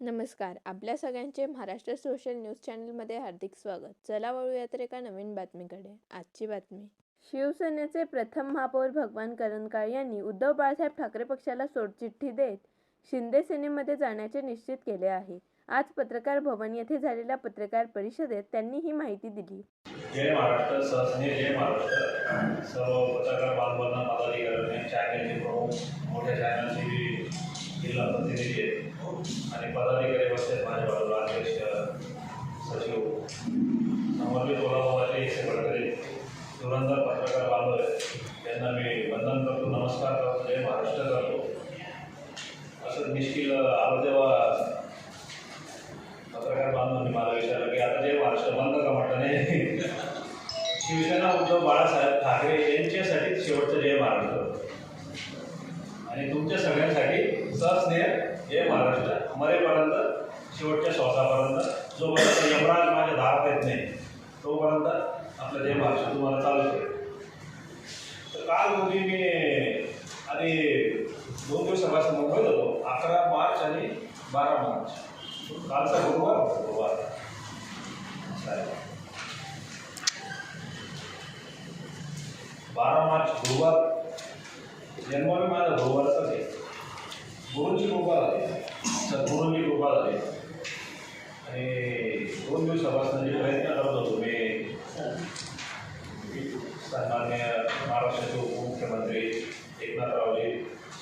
नमस्कार. आपल्या सगळ्यांचे महाराष्ट्र सोशल न्यूज चॅनलमध्ये हार्दिक स्वागत. चला वळूया तर एका नवीन बातमीकडे. आजची बातमी. शिवसेनेचे प्रथम महापौर भगवान करंजकाळ यांनी उद्धव बाळासाहेब ठाकरे पक्षाला सोडचिठ्ठी देत शिंदे सेनेमध्ये जाण्याचे निश्चित केले आहे. आज पत्रकार भवन येथे झालेल्या पत्रकार परिषदेत त्यांनी ही माहिती दिली. जय महाराष्ट्र. सहस्ने जय महाराष्ट्र. सर्व पत्रकार बांधवांना, पदाधिकाऱ्यांना, चॅनलचे प्रमुख, मोठ्या चॅनलचे जिल्हा प्रतिनिधी आहेत आणि पदाधिकारी बसतात माझ्या बाजूला, अध्यक्ष, सचिव, समर्पित ओलावाचे सेक्रेटरी, धुरंधर पत्रकार बांधव आहेत त्यांना मी वंदन करतो, नमस्कार करतो, जय महाराष्ट्र करतो. असं निष्ठील आलो तेव्हा पत्रकार बांधवांनी मला विचारलं की आता जय महाराष्ट्र बंद का म्हटलं नाही. शिवसेना उद्धव बाळासाहेब ठाकरे यांच्यासाठी शेवटचं जय महाराष्ट्र आणि तुमच्या सगळ्यांसाठी सहस्नेह जय महाराष्ट्र. मरेपर्यंत, शेवटच्या श्वासापर्यंत, जोपर्यंत यमराज माझ्या दारात येत नाही तोपर्यंत आपलं जय महाराष्ट्र तुम्हाला चालूच आहे. तर काल रोजी मी आधी 2 दिवसापासून मुंबईत होतो, 11 मार्च आणि 12 मार्च. कालचा गुरुवार 12 मार्च गुरुवार. जन्म माझा गुरुवारचाच आहे. गुरुंची कृपा झाली, सद्गुरूंची कृपा झाली आणि 2 दिवसापासून जे प्रयत्न करत होतो मी, सन्माननीय महाराष्ट्राचे उपमुख्यमंत्री एकनाथरावजी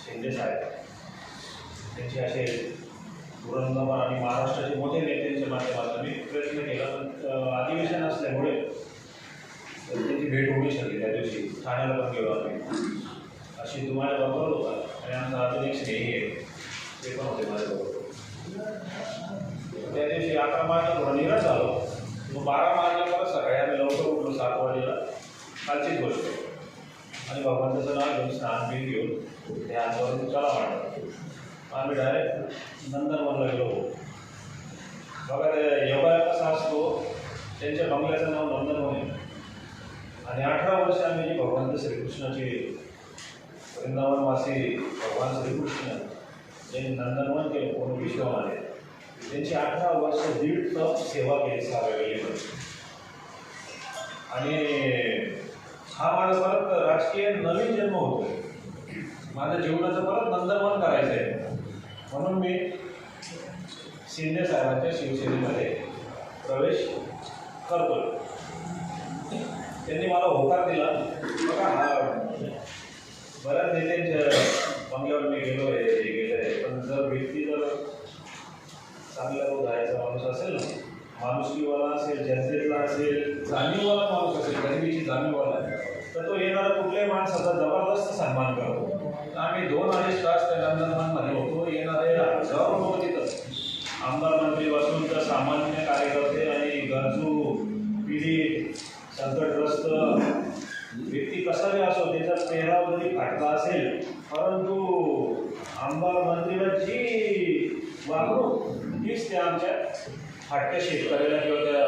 शिंदे साहेब त्यांचे असे धुरंधर आणि महाराष्ट्राचे मोठे नेत्यांच्या माध्यमातून मी प्रयत्न केला, पण अधिवेशन असल्यामुळे त्यांची भेट होऊ शकली. त्या दिवशी ठाण्याला पण गेलो आम्ही. अशी तुम्हाला बरोबर होता आणि आमचा अजून एक स्नेही आहे ते पण होते माझ्याबरोबर. त्या दिवशी 11 मार्चला थोडा निराश झालो. मग 12 मार्चला परत सकाळी आम्ही लवकर उठलो 7 वाजेला. कालचीच गोष्ट आणि भगवंताचं नाव घेऊन स्नान बिन घेऊन त्या हातावरून चला वाटलं. आम्ही डायरेक्ट नंदनवनला गेलो. बघा ते योगा कसा असतो, त्यांच्या बंगल्याचं नाव नंदनवन आहे आणि 18 वर्ष आम्ही जी भगवंत श्रीकृष्णाची वृंदावनवासी भगवान श्रीकृष्ण ज्यांनी नंदनवन केलं पूर्ण विश्वामध्ये, त्यांची 18 वर्ष 1.5 तप सेवा केली 6 वेळेमध्ये. आणि हा माझा परत राजकीय नवीन जन्म होतो. माझ्या जीवनाचं परत नंदनवन करायचं आहे म्हणून मी शिंदे साहेबांच्या शिवसेनेमध्ये प्रवेश करतो. त्यांनी मला होकार दिला. बघा हा बऱ्याच नेत्यांच्या बंगल्यावर मी गेलो आहे, हे गेलं आहे, पण जर व्यक्ती जर चांगला जायचा माणूस असेल ना, माणुसकीवाला असेल, जनतेतला असेल, जाणीववाला माणूस असेल, गरिबीची जाणीववाला, तर तो येणारा कुठल्याही माणसाचा जबरदस्त सन्मान करतो. आम्ही 2-2.5 तास त्या नंदनवनमध्ये होतो. येणारे हजारो लोक तिथं आमदार मंत्रीपासून तर सामान्य कार्यकर्ते आणि गरजू, पीडित, संकटग्रस्त व्यक्ती कसाही असो, त्याचा चेहरा जरी फाटला असेल, परंतु आमदार मंत्रीला जी वागणूक तीच त्या आमच्या फाटक्या शेतकऱ्याला किंवा त्या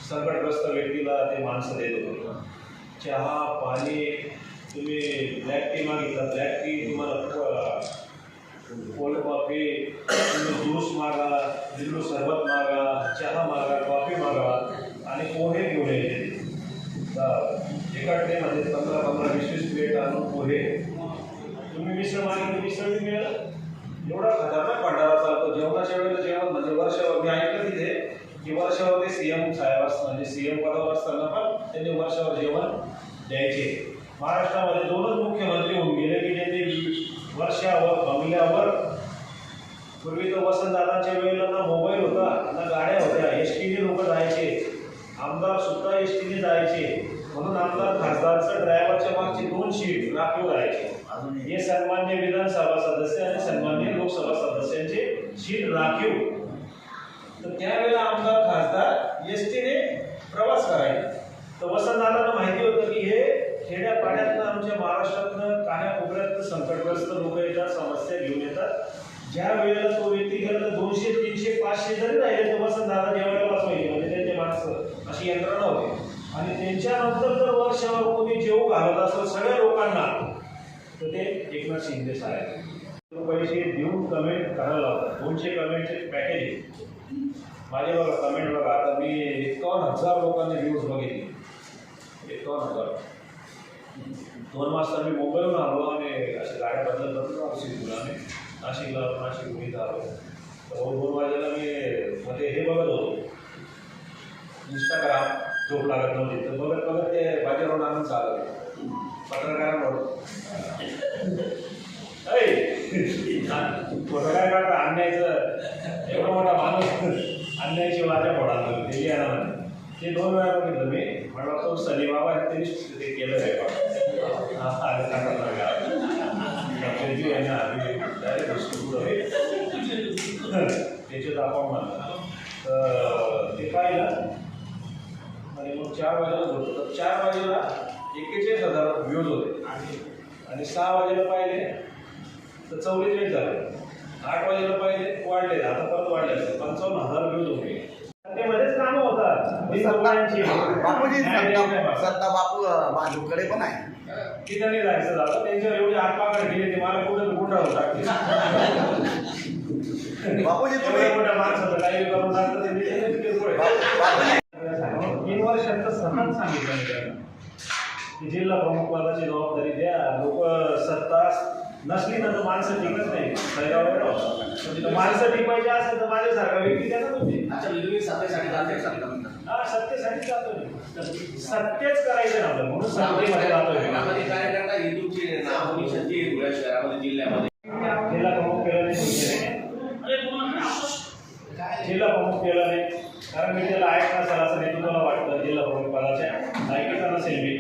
संकटग्रस्त व्यक्तीला ते माणसं देत होते. चहा, पाणी, तुम्ही ब्लॅक टी मागितला, ब्लॅक टी तुम्हाला, कोल्ड कॉफी, तुम्ही ज्यूस मागा, लिंबू सरबत मागा, चहा मागा, कॉफी मागा आणि पोहे घेऊन यायचे. एका ट्रेमध्ये 15-20 प्लेट आणून पोहे. तुम्ही मिसळ मागितली, मिसळ मिळेल. एवढा खतरनाक भंडारा चालतो जेवणाच्या वेळेला. जेवण म्हणजे वर्षावर मी ऐकलं तिथे की वर्षावर ते CM साहेब असतात, म्हणजे CM पदावर असताना पण त्यांनी वर्षावर जेवण द्यायचे. महाराष्ट्रामध्ये 2च मुख्यमंत्री होऊन गेले की ज्यांनी वर्षावर बंगल्यावर. पूर्वी तर वसंतदादांच्या वेळेला ना मोबाईल होता ना गाड्या होत्या, एसटीने लोक जायचे. आमदार सुद्धा एसटीने जायचे म्हणून आमदार खासदारचं ड्रायव्हरच्या मागची 2 सीट राखीव राहायचे. हे सन्मान्य विधानसभा सदस्य आणि सन्मान्य लोकसभा सदस्यांचे सीट राखीव. तर त्यावेळेला आमदार खासदार एसटीने प्रवास करायचे. तर वसंतदादांना माहिती होतं की हे खेड्या पाड्यातनं आमच्या महाराष्ट्रातनं कान्याकोपऱ्यातनं संकटग्रस्त लोक येतात, समस्या घेऊन येतात. ज्या वेळेला तो व्यक्ती गेला तर 200, 300, 500 जरी राहिले तर वसंतदादा जेवायला बसवायचे, म्हणजे त्यांचे माणसं अशी यंत्रणा होती. आणि त्यांच्यानंतर जर वर्षावर कोणी जेव घालत असेल सगळ्या लोकांना तर ते एकनाथ शिंदे साहेब. पैसे देऊन कमेंट करायला लावतात. 200 कमेंटचे पॅकेज आहे. माझे बघा कमेंट बघा, आता मी 51,000 लोकांनी व्ह्यूज बघितले. 51,000. 2 वाजता मी मुंबईहून आलो आणि अशा गाड्या बदलत होतो नाशिकला. मी नाशिक इथं आलो. तर 2 वाजेला मी मध्ये हे बघत होतो इंस्टाग्राम, झोप लागत नव्हती. तर बघत ते बाजीराव नाना चालत पत्रकारांवर फोटो काय काढता अन्यायचं एवढा मोठा माणूस अन्यायाची वाजा फोडायला ते येणार नाही. ते 2 वेळा बघितलं मी. म्हणलं तो सनी बाबा त्यांनी ते केलं आहे बा त्याचे दाखवा मला. तर ते पाहिलं आणि मग 4 वाजेला होतं. तर 4 वाजेला 41,000 व्ह्यूज होते आणि 6 वाजेला पाहिले तर 44 झाले. 8 वाजेला पाहिले वाढले, आता परत वाढले. 55,000 व्ह्यूज होते. ते मध्येच कामं होतात बापूजी सत्ता बापू बाजूकडे पण आहे. तिथं नाही जायचं झालं. त्यांच्यावर एवढे आठपाकड गेले ते मला कुठं गुंडाळून टाकले. बापूजी तुम्ही मोठ्या माणसाचं काही करून टाकतं ते 3 वर्षात तर सतत सांगितलं मी त्यांना की जिल्हा प्रमुख पदाची जबाबदारी द्या. लोक सत्ता नसली ना तर माणसं टिकत नाही. माणसं टिकवायची असेल तर माझ्यासारखा व्यक्ती द्या ना तुम्ही. हा, सत्तेसाठी जातो मी. सत्तेच करायचं ना आपल्याला, म्हणून सत्तेमध्ये जातोय. जिल्हा प्रमुख केलं नाही, जिल्हा प्रमुख केलं नाही कारण मी त्याला ऐक नसेल असं नाही तुम्हाला वाटतं. जिल्हा प्रमुख पदाच्या ऐकायचा नसेल मी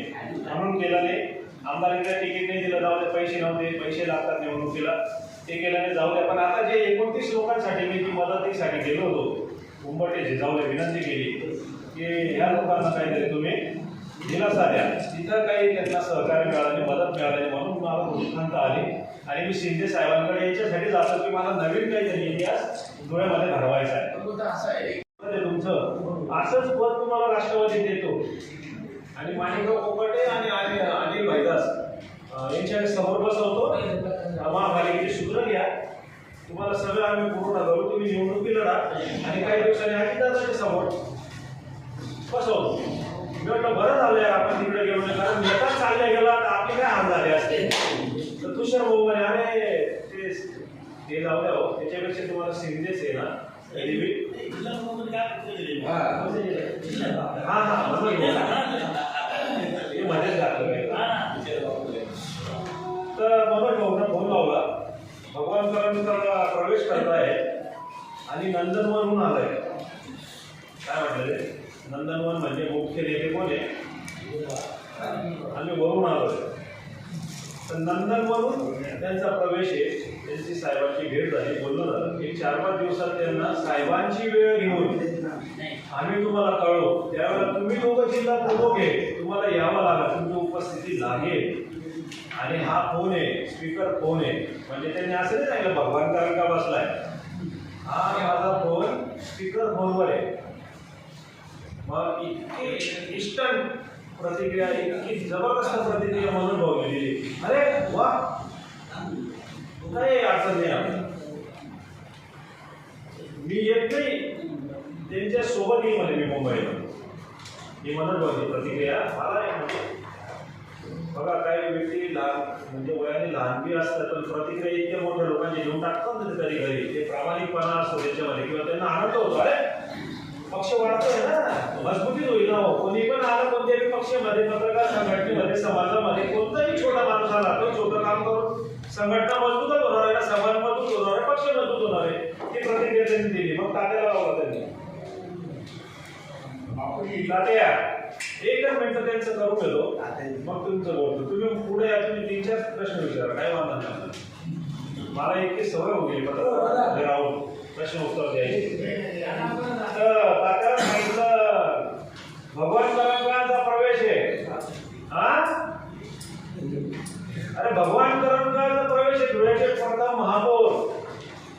म्हणून केलं नाही. आमदारीला तिकीट नाही दिलं, जाऊ दे. पैसे नव्हते, पैसे लागतात निवडणुकीला, ते केलं नाही, जाऊ द्या. पण आता जे 29 लोकांसाठी मी ती मदतीसाठी गेलो होतो उंबरठ्याची, जाऊ दे, विनंती केली की ह्या लोकांना काहीतरी तुम्ही दिलासा द्या. तिथं काही त्यांना सहकार्य मिळालं, मदत मिळाली, म्हणून मला उत्खंत आली आणि मी शिंदे साहेबांकडे याच्यासाठी जातो की मला नवीन काहीतरी इतिहास डोळ्यामध्ये घडवायचा आहे. तुमचं असंच पद तुम्हाला राष्ट्रवादी देतो आणि माणिकराव कोकाटे आणि अनिल भाईदास यांच्या समोर बसवतो. महापालिकेचे सूत्र घ्या, तुम्हाला सगळं आम्ही पूर्ण करू, तुम्ही निवडणुकी लढा आणि काही दिवसांनी अजितदादाच्या समोर बसवतो. मी म्हटलं बरं झालं यार आपण तिकडे गेलो नाही, कारण नेता चालल्या गेला तर आपले काय हाल झाले असते. तर तुषार भाऊ म्हणे अरे ते जाऊ द्या हो, त्याच्यापेक्षा तुम्हाला शिंदेच आहे ना. मध्येच घातलं तर मनोज भाऊंना फोन लावला. भगवान करंजकरला प्रवेश करताय आणि नंदनवनहून आलाय. काय म्हटलं ते नंदनवन म्हणजे मुख्य नेते कोण आहे, आम्ही वरून आलोय. तर नंदनवरून त्यांचा प्रवेश आहे. त्यांची साहेबांची भेट झाली, बोलणं झालं. एक 4-5 दिवसात त्यांना साहेबांची वेळ घेऊन आम्ही तुम्हाला कळलो. त्यावेळेला तुम्ही लोक जिल्हा प्रमुख आहे, तुम्हाला यावं लागेल, तुमची उपस्थिती लागेल. आणि हा फोन आहे, स्पीकर फोन आहे, म्हणजे त्यांनी असं नाही सांगितलं भगवान कारण का बसलाय. हा माझा फोन स्पीकर फोनवर आहे. मग इतकी इन्स्टंट प्रतिक्रिया, इतकी जबरदस्त प्रतिक्रिया म्हणून भाऊने दिली. अरे वा, काही अडचण नाही आपली, मी येत नाही, त्यांच्या सोबत येईल म्हणे मी मुंबईला. ही मनोज भाऊची प्रतिक्रिया मला म्हणजे बघा, काही व्यक्ती लहान म्हणजे वयाने लहान बी असतात पण प्रतिक्रिया इतक्या मोठ्या लोकांची घेऊन टाकतात ना कधी कधी. ते प्रामाणिकपणा असतो त्याच्यामध्ये किंवा त्यांना आनंद होतो. अरे पक्ष वाढतोय ना, मजबूतीच होईल ना. कोणी पण आलं कोणत्याही पक्षामध्ये, पत्रकार संघटनेमध्ये, समाजामध्ये कोणताही छोटा माणूस आला तो छोटं काम करून संघटना मजबूतच होणार आहे ना, समाज मजबूत होणार आहे, पक्ष मजबूत होणार आहे. ती प्रतिक्रिया त्यांनी दिली. मग तात्याला लावला त्यांनी. तात्या 1 मिनिट त्यांचं करून घेतो, मग तुमचं बोलतो. तुम्ही पुढे या, तुम्ही 3-4 प्रश्न विचारा, काय वाटणार नाही. मला इतकी सवय हो गेली बरं राहून प्रश्न उत्तर द्यायचे. तर तात्याला सांगितलं भगवान करंजकरांचा प्रवेश आहे. हा अरे भगवान करंजकरांचा प्रवेश आहे, धुळ्याचे प्रथम महापौर.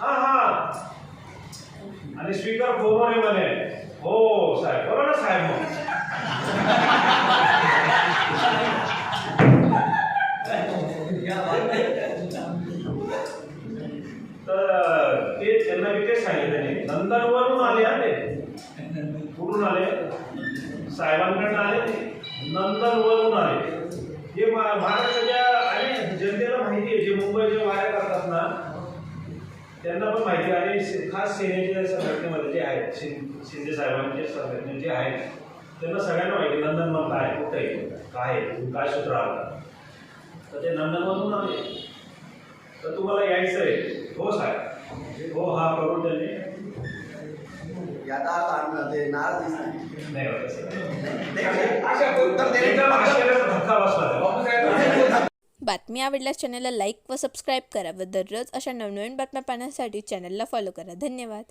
हा आणि स्पीकर फोनवर आहे म्हणे. हो साहेब, बरोबर ना साहेब. मग सांगितलं त्यांनी, नंदनवरून आले हा ते, कुठून आले, साहेबांकडनं आले ते, नंदनवरून आले. हे महाराष्ट्राच्या आणि जनतेला माहिती आहे, जे मुंबईचे वाऱ्या करतात ना त्यांना पण माहिती आहे. आणि खास सेनेच्या संघटनेमध्ये जे आहेत, शिंदे साहेबांचे संघटने जे आहेत त्यांना सगळ्यांना माहिती नंदनवन काय आहे, कुठं आहे, काय आहे, काय सूत्र आलं. तर ते नंदनवरून आले. तर तुम्हाला यायचं आहे, हो साहेब, हो हा करून त्यांनी ते नाराज दिसत नाही होत असं. धक्का बसला. बातमी आवडल्यास चॅनलला लाईक व सबस्क्राईब करा व दररोज अशा नवनवीन बातम्या पाहण्यासाठी चॅनलला फॉलो करा. धन्यवाद.